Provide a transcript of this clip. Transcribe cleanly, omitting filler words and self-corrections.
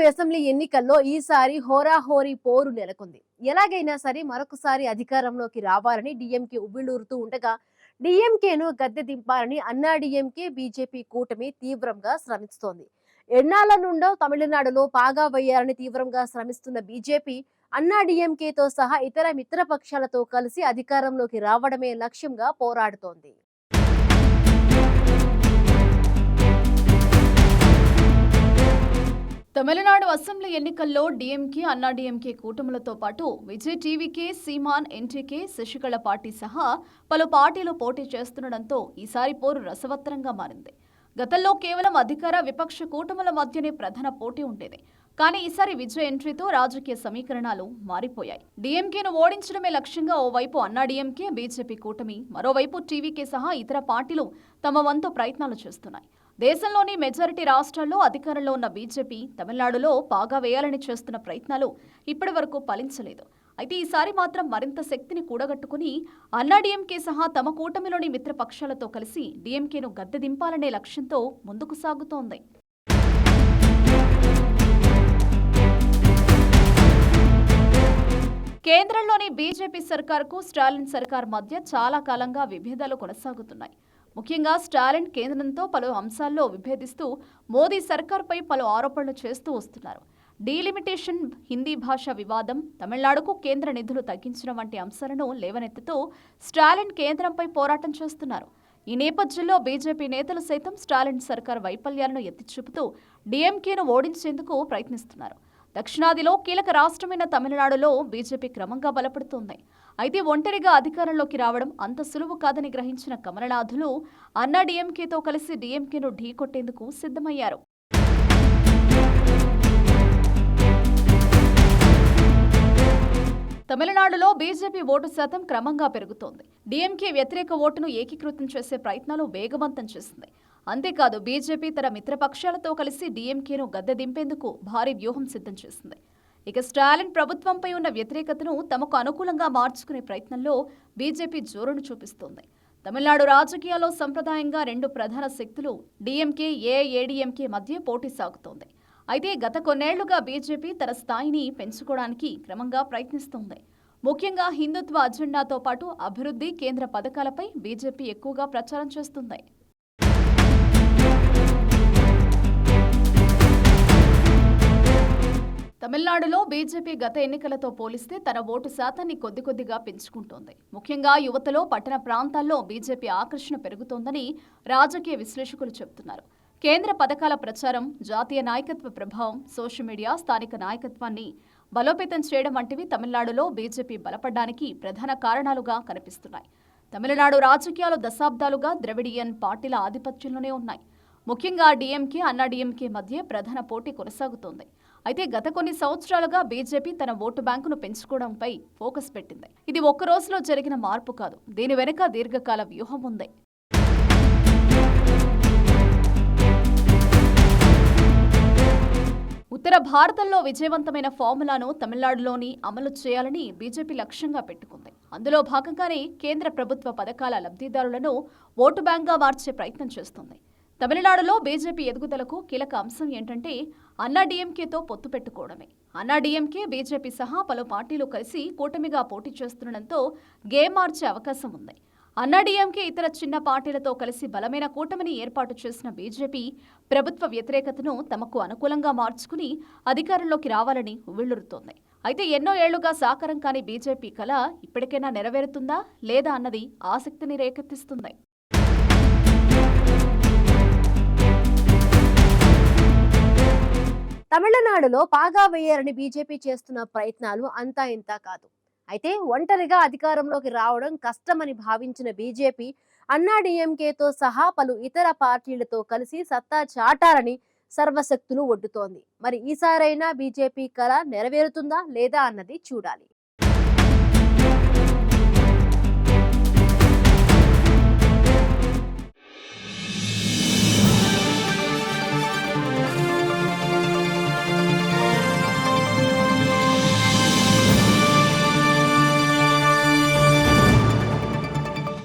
Assembly ఎన్నికల్లో ఈసారి హోరాహోరీ పోరు నెలకొంది. ఎలాగైనా సరే మరొకసారి అధికారంలోకి రావాలని డీఎంకే ఉవ్విళ్లూరుతూ ఉండగా, డీఎంకేను గద్దె దింపాలని అన్నా డీఎంకే, బీజేపీ కూటమి తీవ్రంగా శ్రమిస్తోంది. ఎన్నాళ్ల నుండో తమిళనాడులో పాగా వేయాలని తీవ్రంగా శ్రమిస్తున్న బీజేపీ, అన్నా డీఎంకేతో సహా ఇతర మిత్రపక్షాలతో కలిసి అధికారంలోకి రావడమే లక్ష్యంగా పోరాడుతోంది. తమిళనాడు అసెంబ్లీ ఎన్నికల్లో డీఎంకే, అన్నా డీఎంకే కూటములతో పాటు విజయ్ టీవీకే, సీమాన్, ఎన్టీకే, శశికళ పార్టీ సహా పలు పార్టీలు పోటీ చేస్తుండటంతో ఈసారి పోరు రసవత్తరంగా మారింది. గతంలో కేవలం అధికార విపక్ష కూటముల మధ్యనే ప్రధాన పోటీ ఉండేది. కానీ ఈసారి విజయ్ ఎంట్రీతో రాజకీయ సమీకరణాలు మారిపోయాయి. డీఎంకేను ఓడించడమే లక్ష్యంగా ఓవైపు అన్నా డీఎంకే, బీజేపీ కూటమి, మరోవైపు టీవీకే సహా ఇతర పార్టీలు తమ వంతు ప్రయత్నాలు చేస్తున్నాయి. దేశంలోని మెజారిటీ రాష్ట్రాల్లో అధికారంలో ఉన్న బీజేపీ తమిళనాడులో పాగా వేయాలని చేస్తున్న ప్రయత్నాలు ఇప్పటి వరకు ఫలించలేదు. అయితే ఈసారి మాత్రం మరింత శక్తిని కూడగట్టుకుని అన్నా డీఎంకే సహా తమ కూటమిలోని మిత్రపక్షాలతో కలిసి డీఎంకేను గద్దె దింపాలనే లక్ష్యంతో ముందుకు సాగుతోంది. కేంద్రంలోని బీజేపీ సర్కార్కు స్టాలిన్ సర్కార్ మధ్య చాలా కాలంగా విభేదాలు కొనసాగుతున్నాయి. ముఖ్యంగా స్టాలిన్ కేంద్రంతో పలు అంశాల్లో విభేదిస్తూ మోదీ సర్కార్పై పలు ఆరోపణలు చేస్తూ వస్తున్నారు. డీలిమిటేషన్, హిందీ భాష వివాదం, తమిళనాడుకు కేంద్ర నిధులు తగ్గించడం వంటి అంశాలను లేవనెత్తుతూ స్టాలిన్ కేంద్రంపై పోరాటం చేస్తున్నారు. ఈ నేపథ్యంలో బీజేపీ నేతలు సైతం స్టాలిన్ సర్కార్ వైఫల్యాలను ఎత్తిచూపుతూ డీఎంకేను ఓడించేందుకు ప్రయత్నిస్తున్నారు. దక్షిణాదిలో కీలక రాష్ట్రమైన తమిళనాడులో బీజేపీ క్రమంగా బలపడుతోంది. అయితే ఒంటరిగా అధికారంలోకి రావడం అంత సులువు కాదని గ్రహించిన కమలనాథులు అన్నా డీఎంకేతో కలిసి డీఎంకేను ఢీకొట్టేందుకు సిద్ధమయ్యారు. తమిళనాడులో బీజేపీ ఓటు శాతం క్రమంగా పెరుగుతోంది. డీఎంకే వ్యతిరేక ఓటును ఏకీకృతం చేసే ప్రయత్నాలు వేగవంతం చేసింది. అంతేకాదు బీజేపీ తన మిత్రపక్షాలతో కలిసి డీఎంకేను గద్దె దింపేందుకు భారీ వ్యూహం సిద్ధం చేసింది. ఇక స్టాలిన్ ప్రభుత్వంపై ఉన్న వ్యతిరేకతను తమకు అనుకూలంగా మార్చుకునే ప్రయత్నంలో బీజేపీ జోరును చూపిస్తోంది. తమిళనాడు రాజకీయాల్లో సంప్రదాయంగా రెండు ప్రధాన శక్తులు డీఎంకే, ఏఐఏడీఎంకే మధ్య పోటీ సాగుతోంది. అయితే గత కొన్నేళ్లుగా బీజేపీ తన స్థాయిని పెంచుకోవడానికి క్రమంగా ప్రయత్నిస్తోంది. ముఖ్యంగా హిందుత్వ అజెండాతో పాటు అభివృద్ధి, కేంద్ర పథకాలపై బీజేపీ ఎక్కువగా ప్రచారం చేస్తుంది. తమిళనాడులో బీజేపీ గత ఎన్నికలతో పోలిస్తే తన ఓటు శాతాన్ని కొద్దిగా పెంచుకుంటోంది. ముఖ్యంగా యువతలో, పట్టణ ప్రాంతాల్లో బీజేపీ ఆకర్షణ పెరుగుతోందని రాజకీయ విశ్లేషకులు చెబుతున్నారు. కేంద్ర పథకాల ప్రచారం, జాతీయ నాయకత్వ ప్రభావం, సోషల్ మీడియా, స్థానిక నాయకత్వాన్ని బలోపేతం చేయడం వంటివి తమిళనాడులో బీజేపీ బలపడడానికి ప్రధాన కారణాలుగా కనిపిస్తున్నాయి. తమిళనాడు రాజకీయాలు దశాబ్దాలుగా ద్రవిడియన్ పార్టీల ఆధిపత్యంలోనే ఉన్నాయి. ముఖ్యంగా డీఎంకే, అన్నా డీఎంకే మధ్య ప్రధాన పోటీ కొనసాగుతోంది. అయితే గత కొన్ని సంవత్సరాలుగా బీజేపీ తన ఓటు బ్యాంకును పెంచుకోవడంపై ఫోకస్ పెట్టింది. ఇది ఒక్క రోజులో జరిగిన మార్పు కాదు. దీని వెనుక దీర్ఘకాల వ్యూహం ఉంది. ఉత్తర భారతంలో విజయవంతమైన ఫార్ములాను తమిళనాడులోని అమలు చేయాలని బీజేపీ లక్ష్యంగా పెట్టుకుంది. అందులో భాగంగానే కేంద్ర ప్రభుత్వ పథకాల లబ్ధిదారులను ఓటు బ్యాంక్గా మార్చే ప్రయత్నం చేస్తుంది. తమిళనాడులో బీజేపీ ఎదుగుదలకు కీలక అంశం ఏంటంటే అన్నా డీఎంకేతో పొత్తు పెట్టుకోవడమే. అన్నా డీఎంకే, బీజేపీ సహా పలు పార్టీలు కలిసి కూటమిగా పోటీ చేస్తుండటంతో గేమ్ మార్చే అవకాశం ఉంది. అన్నా డీఎంకే ఇతర చిన్న పార్టీలతో కలిసి బలమైన కూటమిని ఏర్పాటు చేసిన బీజేపీ ప్రభుత్వ వ్యతిరేకతను తమకు అనుకూలంగా మార్చుకుని అధికారంలోకి రావాలని ఉవ్విళ్లూరుతోంది. అయితే ఎన్నో ఏళ్లుగా సాకారం కాని బీజేపీ కల ఇప్పటికైనా నెరవేరుతుందా లేదా అన్నది ఆసక్తిని రేకెత్తిస్తుంది. తమిళనాడులో పాగా వేయాలని బీజేపీ చేస్తున్న ప్రయత్నాలు అంతా ఇంతా కాదు. అయితే ఒంటరిగా అధికారంలోకి రావడం కష్టమని భావించిన బీజేపీ అన్నా డీఎంకేతో సహా పలు ఇతర పార్టీలతో కలిసి సత్తా చాటాలని సర్వశక్తులు ఒడ్డుతోంది. మరి ఈసారైనా బీజేపీ కల నెరవేరుతుందా లేదా అన్నది చూడాలి.